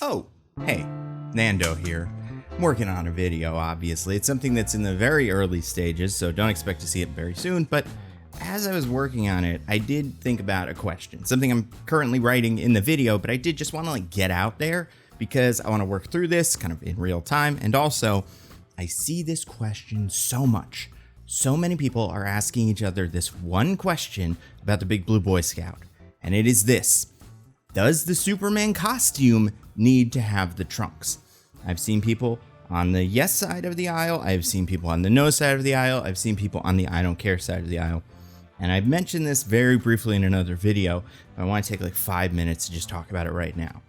Oh, hey, Nando here. I'm working on a video, obviously. It's something that's in the very early stages, so don't expect to see it very soon, but as I was working on it, I did think about a question, something I'm currently writing in the video, but I did just want to get out there because I want to work through this kind of in real time. And also, I see this question so much. So many people are asking each other this one question about the Big Blue Boy Scout, and it is this: does the Superman costume need to have the trunks? I've seen people on the yes side of the aisle, I've seen people on the no side of the aisle, I've seen people on the I don't care side of the aisle. And I've mentioned this very briefly in another video, but I want to take 5 minutes to just talk about it right now.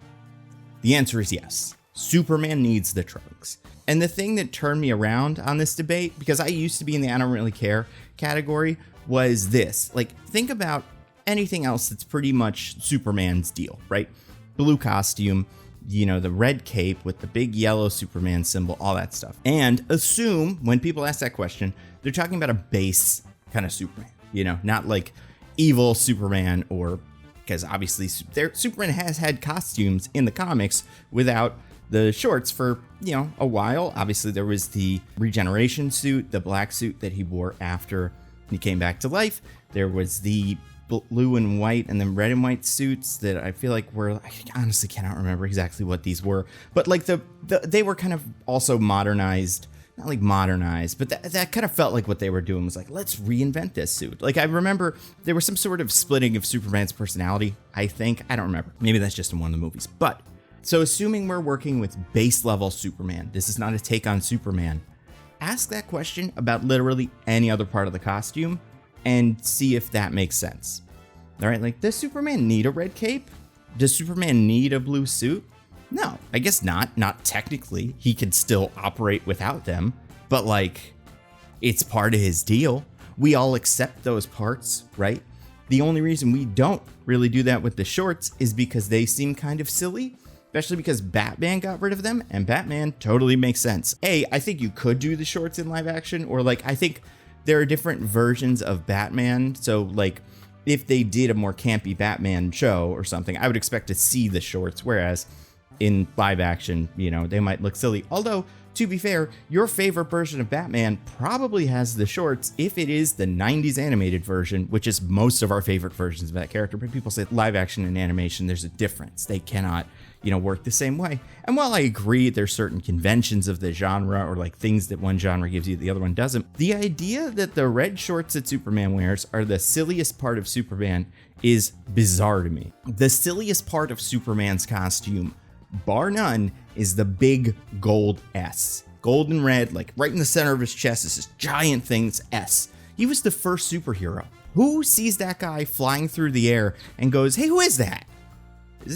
The answer is yes. Superman needs the trunks. And the thing that turned me around on this debate, because I used to be in the I don't really care category, was this. Think about anything else that's pretty much Superman's deal, right? Blue costume, the red cape with the big yellow Superman symbol, all that stuff. And assume when people ask that question, they're talking about a base kind of Superman. Not like evil Superman, or because obviously Superman has had costumes in the comics without the shorts for, a while. Obviously there was the regeneration suit, the black suit that he wore after he came back to life. There was the blue and white and then red and white suits that I feel like I honestly cannot remember exactly what these were, but they were kind of also modernized. Not modernized, but that kind of felt like what they were doing was let's reinvent this suit. I remember there was some sort of splitting of Superman's personality, I think. I don't remember. Maybe that's just in one of the movies. But, so assuming we're working with base level Superman, this is not a take on Superman, ask that question about literally any other part of the costume and see if that makes sense. All right, does Superman need a red cape? Does Superman need a blue suit? No, I guess not. Not technically. He could still operate without them, but it's part of his deal. We all accept those parts, right? The only reason we don't really do that with the shorts is because they seem kind of silly, especially because Batman got rid of them, and Batman totally makes sense. I think you could do the shorts in live action, or I think there are different versions of Batman. So if they did a more campy Batman show or something, I would expect to see the shorts, whereas in live action, they might look silly. Although, to be fair, your favorite version of Batman probably has the shorts if it is the 90s animated version, which is most of our favorite versions of that character. But people say live action and animation, there's a difference. They cannot, work the same way. And while I agree there's certain conventions of the genre, or things that one genre gives you the other one doesn't, the idea that the red shorts that Superman wears are the silliest part of Superman is bizarre to me. The silliest part of Superman's costume, bar none, is the big gold S. Gold and red, right in the center of his chest, is this giant thing, it's S. He was the first superhero. Who sees that guy flying through the air and goes, hey, who is that? Is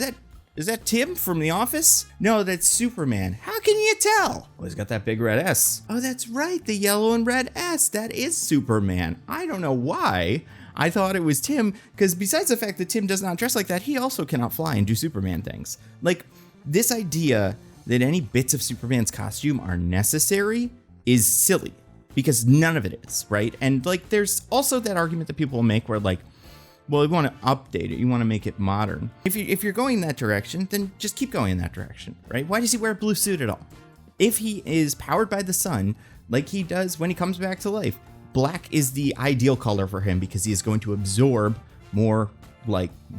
that Tim from The Office? No, that's Superman. How can you tell? Well, he's got that big red S. Oh, that's right, the yellow and red S. That is Superman. I don't know why I thought it was Tim, because besides the fact that Tim does not dress like that, he also cannot fly and do Superman things. This idea that any bits of Superman's costume are necessary is silly, because none of it is, right? And there's also that argument that people make where well, you want to update it, you want to make it modern. If you're going that direction, then just keep going in that direction, right? Why does he wear a blue suit at all? If he is powered by the sun, like he does when he comes back to life, black is the ideal color for him because he is going to absorb more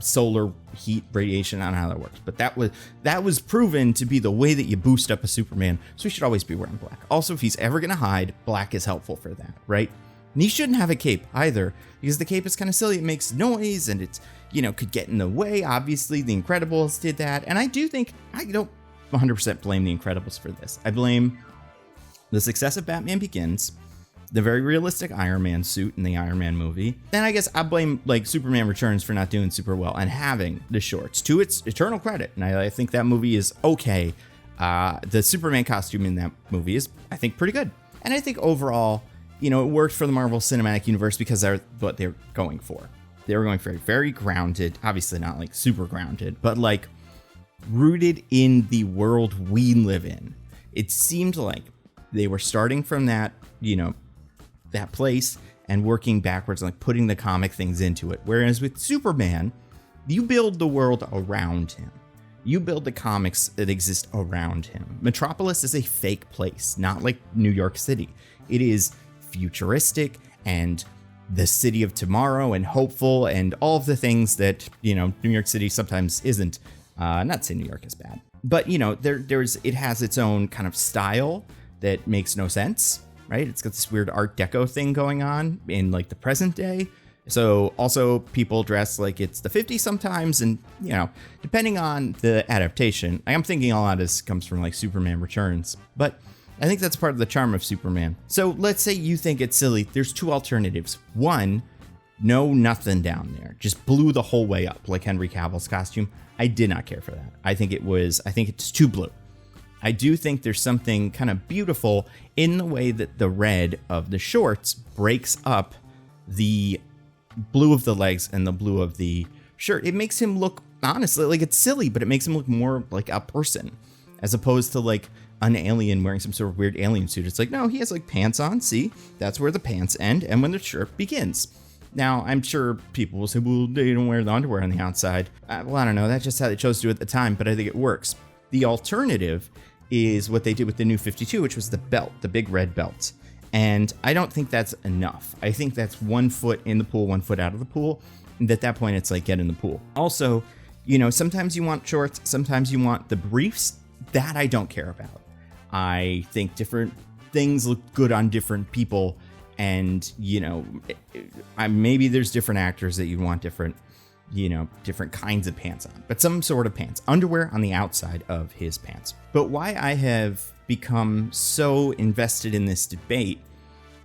solar heat radiation. I don't know how that works, but that was proven to be the way that you boost up a Superman. So he should always be wearing black. Also, if he's ever going to hide, black is helpful for that, right? And he shouldn't have a cape either, because the cape is kind of silly. It makes noise and it's, could get in the way. Obviously, the Incredibles did that. And I do think, I don't 100% blame the Incredibles for this. I blame the success of Batman Begins, the very realistic Iron Man suit in the Iron Man movie. Then I guess I blame Superman Returns for not doing super well and having the shorts, to its eternal credit. And I think that movie is okay. The Superman costume in that movie is, I think, pretty good. And I think overall, it worked for the Marvel Cinematic Universe because they're what they're going for. They were going for a very grounded, obviously not super grounded, but rooted in the world we live in. It seemed like they were starting from that, that place and working backwards, putting the comic things into it. Whereas with Superman, you build the world around him. You build the comics that exist around him. Metropolis is a fake place, not like New York City. It is futuristic and the city of tomorrow and hopeful and all of the things that, New York City sometimes isn't. Not saying New York is bad, but it has its own kind of style that makes no sense, right? It's got this weird Art Deco thing going on in like the present day. So also people dress like it's the 50s sometimes. And, depending on the adaptation, I'm thinking a lot of this comes from like Superman Returns, but I think that's part of the charm of Superman. So let's say you think it's silly. There's two alternatives. One, no, nothing down there. Just blue the whole way up like Henry Cavill's costume. I did not care for that. I think it's too blue. I do think there's something kind of beautiful in the way that the red of the shorts breaks up the blue of the legs and the blue of the shirt. It makes him look, honestly, like it's silly, but it makes him look more like a person as opposed to like an alien wearing some sort of weird alien suit. It's like, no, he has like pants on. See, that's where the pants end and when the shirt begins. Now, I'm sure people will say, well, they don't wear the underwear on the outside. Well, I don't know. That's just how they chose to do it at the time, but I think it works. The alternative is what they did with the New 52, which was the belt, the big red belt. And I don't think that's enough. I think that's 1 foot in the pool, 1 foot out of the pool. And at that point, it's like, get in the pool. Also, sometimes you want shorts, sometimes you want the briefs. That I don't care about. I think different things look good on different people. And, maybe there's different actors that you want different kinds of pants on, but some sort of pants, underwear on the outside of his pants. But why I have become so invested in this debate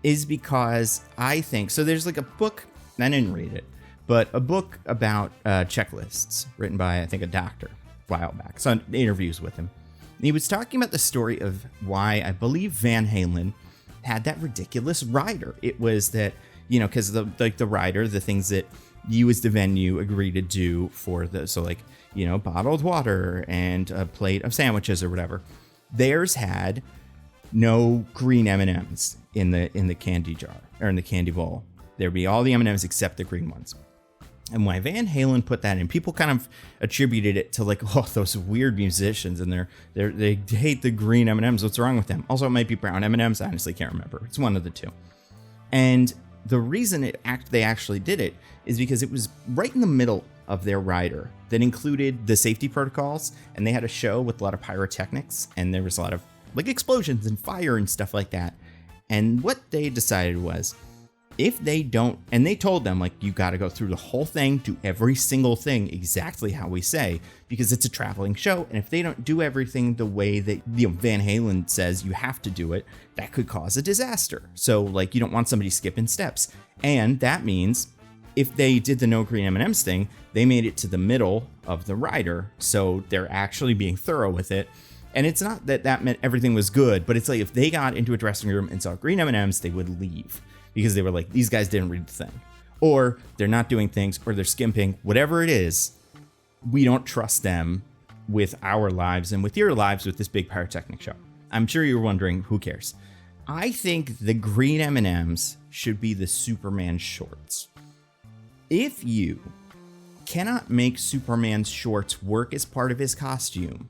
is because I think, so there's like a book, I didn't read it, but a book about checklists written by, I think, a doctor a while back. So interviews with him. And he was talking about the story of why I believe Van Halen had that ridiculous rider. It was that, because the rider, the things that you as the venue agree to do for bottled water and a plate of sandwiches or whatever. Theirs had no green M&Ms in the candy jar or in the candy bowl. There'd be all the M&Ms except the green ones. And why Van Halen put that in, people kind of attributed it to like, oh, those weird musicians and they hate the green M&Ms. What's wrong with them? Also, it might be brown M&Ms. I honestly can't remember. It's one of the two. And the reason they actually did it is because it was right in the middle of their rider that included the safety protocols. And they had a show with a lot of pyrotechnics and there was a lot of like explosions and fire and stuff like that. And what they decided was, if they don't, and they told them, like, you got to go through the whole thing, do every single thing exactly how we say, because it's a traveling show. And if they don't do everything the way that Van Halen says you have to do it, that could cause a disaster. So, like, you don't want somebody skipping steps. And that means if they did the no green M&Ms thing, they made it to the middle of the rider. So they're actually being thorough with it. And it's not that meant everything was good, but it's like if they got into a dressing room and saw green M&Ms, they would leave. Because they were like, these guys didn't read the thing. Or they're not doing things, or they're skimping. Whatever it is, we don't trust them with our lives and with your lives with this big pyrotechnic show. I'm sure you're wondering, who cares? I think the green M&Ms should be the Superman shorts. If you cannot make Superman's shorts work as part of his costume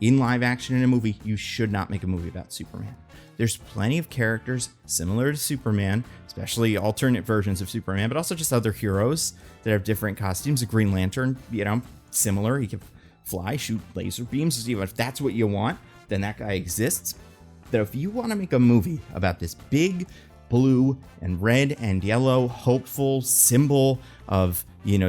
in live action in a movie, you should not make a movie about Superman. There's plenty of characters similar to Superman, especially alternate versions of Superman, but also just other heroes that have different costumes. A Green Lantern, similar. He can fly, shoot laser beams. If that's what you want, then that guy exists. That if you want to make a movie about this big blue and red and yellow hopeful symbol of,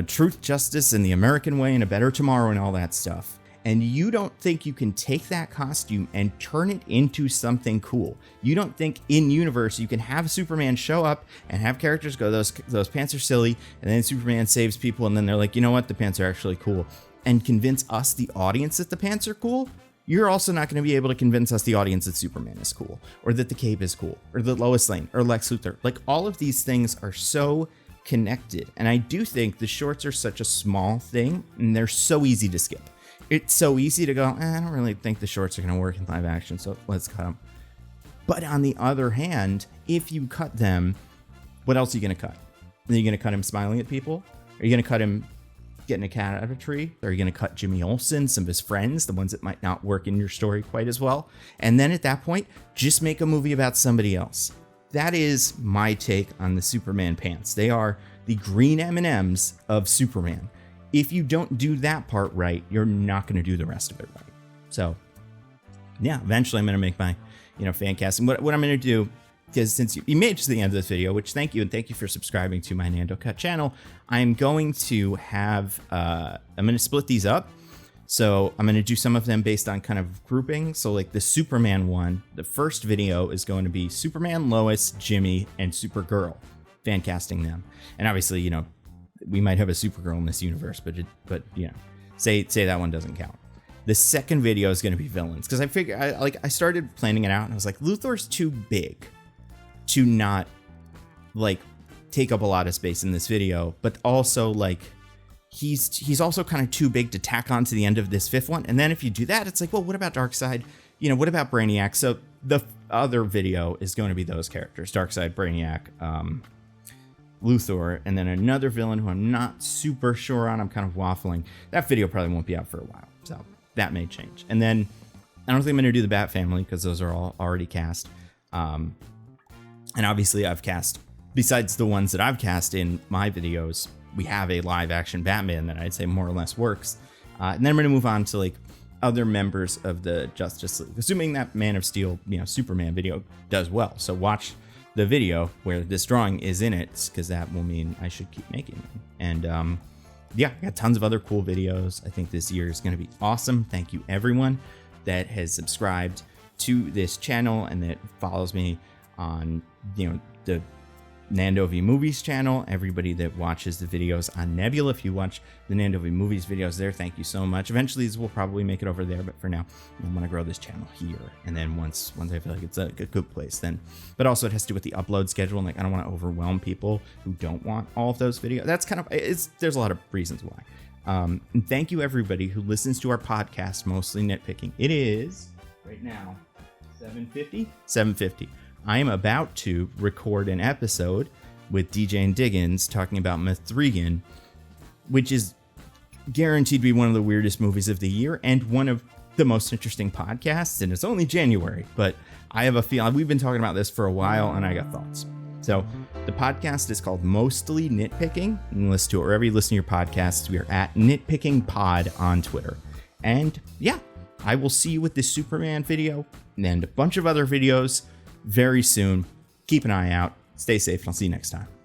truth, justice, and the American way and a better tomorrow and all that stuff, and you don't think you can take that costume and turn it into something cool. You don't think in universe you can have Superman show up and have characters go, those pants are silly, and then Superman saves people, and then they're like, you know what, the pants are actually cool, and convince us, the audience, that the pants are cool. You're also not going to be able to convince us, the audience, that Superman is cool, or that the cape is cool, or that Lois Lane, or Lex Luthor. Like, all of these things are so connected, and I do think the shorts are such a small thing, and they're so easy to skip. It's so easy to go, I don't really think the shorts are going to work in live action, so let's cut them. But on the other hand, if you cut them, what else are you going to cut? Are you going to cut him smiling at people? Are you going to cut him getting a cat out of a tree? Are you going to cut Jimmy Olsen, some of his friends, the ones that might not work in your story quite as well? And then at that point, just make a movie about somebody else. That is my take on the Superman pants. They are the green M&Ms of Superman. If you don't do that part right, you're not going to do the rest of it right. So, yeah, eventually I'm going to make my, fan casting. What I'm going to do, because since you made it to the end of this video, which thank you, and thank you for subscribing to my Nando Cut channel, I'm going to have, I'm going to split these up. So I'm going to do some of them based on kind of grouping. So like the Superman one, the first video is going to be Superman, Lois, Jimmy, and Supergirl, fan casting them. And obviously, we might have a Supergirl in this universe, but say that one doesn't count. The second video is going to be villains, because I figured I started planning it out and I was like, Luthor's too big to not like take up a lot of space in this video, but also like he's also kind of too big to tack on to the end of this fifth one. And then if you do that, it's like, well, what about Darkseid? What about Brainiac? So the other video is going to be those characters: Darkseid, Brainiac, Luthor, and then another villain who I'm not super sure on. I'm kind of waffling. That video probably won't be out for a while, so that may change. And then I don't think I'm going to do the Bat Family because those are all already cast. And obviously I've cast, besides the ones that I've cast in my videos, we have a live action Batman that I'd say more or less works. And then I'm going to move on to like other members of the Justice League, assuming that Man of Steel, Superman video does well. So watch the video where this drawing is in it, because that will mean I should keep making them. And yeah, I got tons of other cool videos. I think this year is going to be awesome. Thank you everyone that has subscribed to this channel and that follows me on, the Nando V Movies channel. Everybody that watches the videos on Nebula, if you watch the Nando V Movies videos there, thank you so much. Eventually these will probably make it over there, but for now I'm going to grow this channel here. And then once I feel like it's a good place, then, but also it has to do with the upload schedule. And like, I don't want to overwhelm people who don't want all of those videos. That's kind of, there's a lot of reasons why. And thank you everybody who listens to our podcast, Mostly Nitpicking. It is right now 7:50. I am about to record an episode with DJ and Diggins talking about Mithrigan, which is guaranteed to be one of the weirdest movies of the year and one of the most interesting podcasts. And it's only January, but I have a feeling we've been talking about this for a while and I got thoughts. So the podcast is called Mostly Nitpicking. You can listen to it wherever you listen to your podcasts. We are at Nitpicking Pod on Twitter. And yeah, I will see you with this Superman video and a bunch of other videos very soon. Keep an eye out. Stay safe, and I'll see you next time.